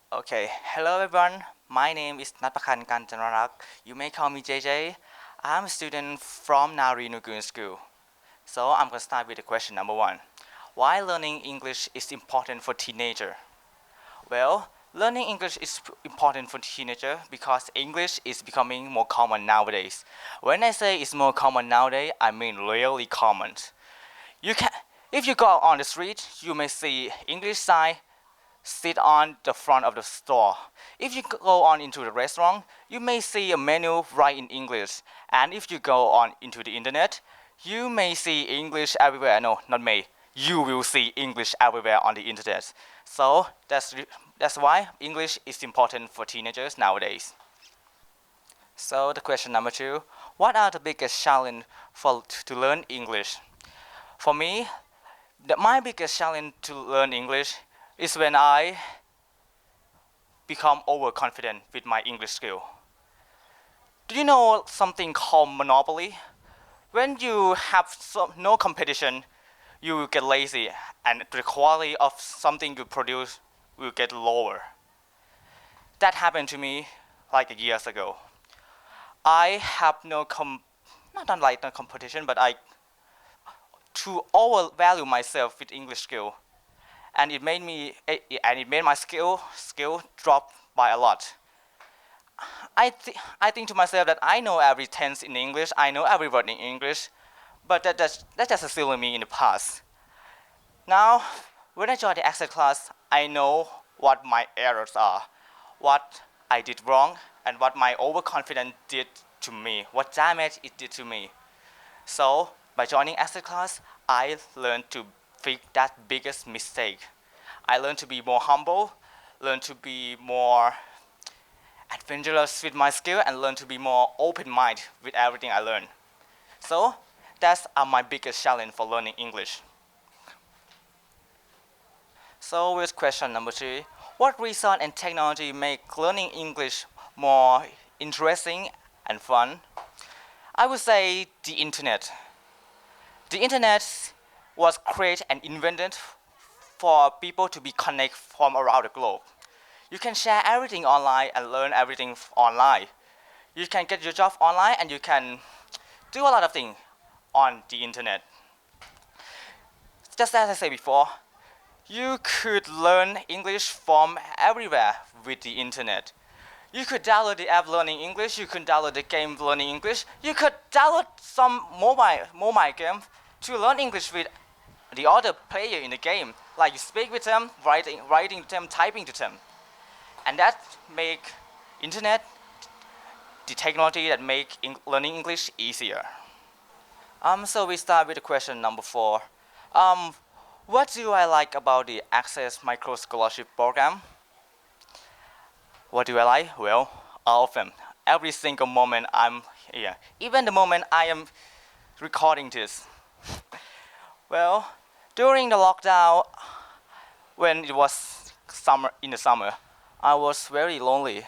Okay, hello everyone. My name is Natpakan Kanchanarak. You may call me JJ. I'm a student from Nari Nugun School. So I'm gonna start with the question number one. Why learning English is important for teenager? Well, learning English is important for teenager because English is becoming more common nowadays. When I say it's more common nowadays, I mean really common. You can, if you go on the street, you may see English sign sit on the front of the store. If you go on into the restaurant, you may see a menu right in English. And if you go on into the internet, you may see English everywhere. No, not may. You will see English everywhere on the internet. So that's why English is important for teenagers nowadays. So the question number two, what are the biggest challenge to learn English? For me, my biggest challenge to learn English is when I become overconfident with my English skill. Do you know something called monopoly? When you have no competition, you will get lazy and the quality of something you produce will get lower. That happened to me like years ago. I have not like no competition, but I to overvalue myself with English skill, and it made my skill drop by a lot. I think to myself that I know every tense in English, I know every word in English, but that's just silly me in the past. Now, when I join the accent class, I know what my errors are, what I did wrong, and what my overconfidence did to me, what damage it did to me. So, by joining accent class, I learned to fix that biggest mistake. I learned to be more humble, learn to be more adventurous with my skill, and learn to be more open-minded with everything I learn. So that's my biggest challenge for learning English. So with question number three, what resource and technology make learning English more interesting and fun? I would say the internet. The internet was created and invented for people to be connected from around the globe. You can share everything online and learn everything online. You can get your job online and you can do a lot of things on the internet. Just as I said before, you could learn English from everywhere with the internet. You could download the app learning English, you could download the game learning English, you could download some mobile game to learn English with the other player in the game. Like you speak with them, writing to them, typing to them. And that make internet the technology that make learning English easier. So we start with the question number four. Um, what do I like about the Access Micro Scholarship Program? What do I like? Well, all of them. Every single moment I'm here. Even the moment I am recording this. Well, during the lockdown, when it was in the summer, I was very lonely.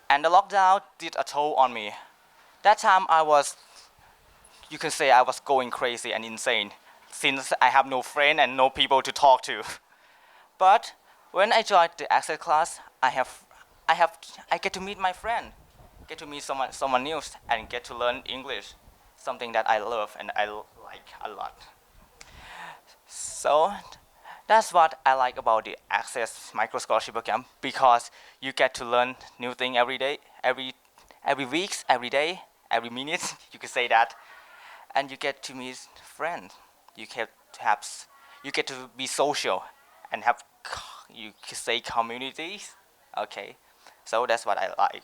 And the lockdown did a toll on me. That time you can say I was going crazy and insane, since I have no friend and no people to talk to. But when I joined the access class, I get to meet my friend, get to meet someone new, and get to learn English, something that I love and I like a lot. So that's what I like about the Access Micro Scholarship Program, because you get to learn new thing every day, every week, every day, every minute. You could say that, and you get to meet friends. You get to have, you get to be social, and have you could say communities. Okay, so that's what I like.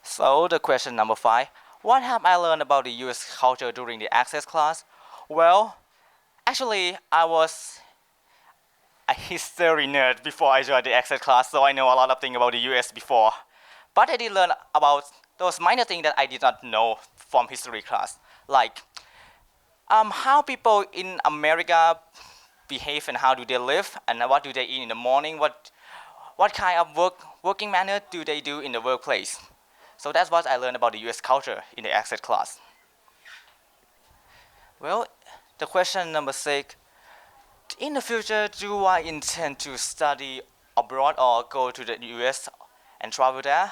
So the question number five: what have I learned about the U.S. culture during the Access class? Well, actually, I was a history nerd before I joined the Access class, so I know a lot of things about the US before. But I did learn about those minor things that I did not know from history class, like how people in America behave and how do they live, and what do they eat in the morning, what kind of working manner do they do in the workplace. So that's what I learned about the US culture in the Access class. Well, the question number six, in the future, do I intend to study abroad or go to the US and travel there?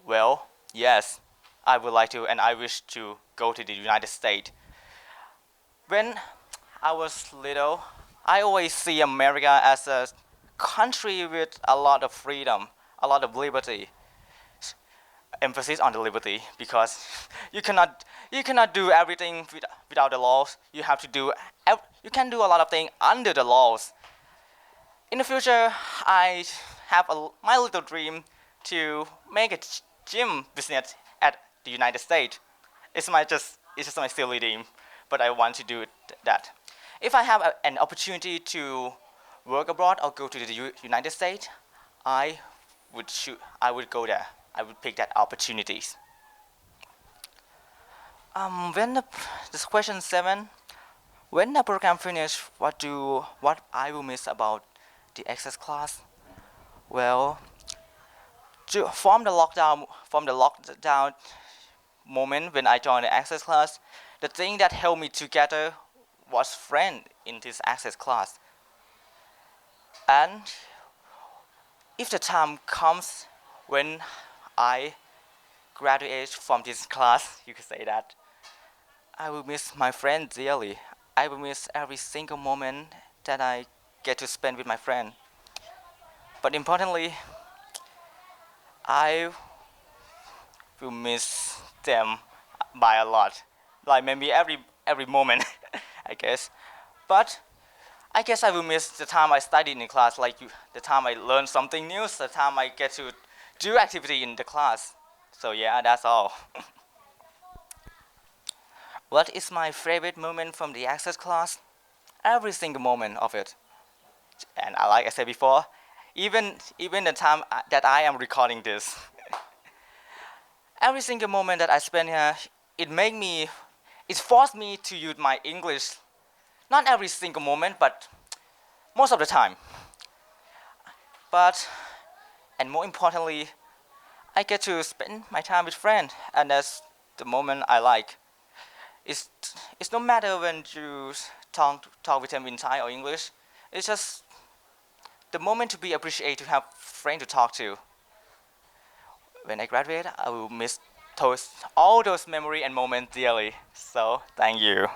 Well, yes, I would like to, and I wish to go to the United States. When I was little, I always see America as a country with a lot of freedom, a lot of liberty. Emphasis on the liberty because you cannot do everything without the laws. You have to do you can do a lot of things under the laws. In the future, I have my little dream to make a gym business at the United States. It's just my silly dream, but I want to do that. If I have an opportunity to work abroad or go to the United States, I I would go there. I would pick that opportunities. When this question 7, when the program finish, what I will miss about the access class? Well, from the lockdown moment when I joined the access class, the thing that held me together was friend in this access class. And if the time comes when I graduate from this class, you could say that I will miss my friends dearly. I will miss every single moment that I get to spend with my friend. But importantly, I will miss them by a lot. Like maybe every moment, I guess. But I guess I will miss the time I studied in class, like the time I learned something new, the time I get to do activity in the class. So yeah, that's all. What is my favorite moment from the access class? Every single moment of it. And like I said before, even the time that I am recording this, every single moment that I spend here, it forced me to use my English. Not every single moment, but most of the time. But and more importantly, I get to spend my time with friends, and that's the moment I like. It's it's no matter when you talk with them in Thai or English. It's just the moment to be appreciated to have friends to talk to. When I graduate, I will miss all those memory and moments dearly. So thank you.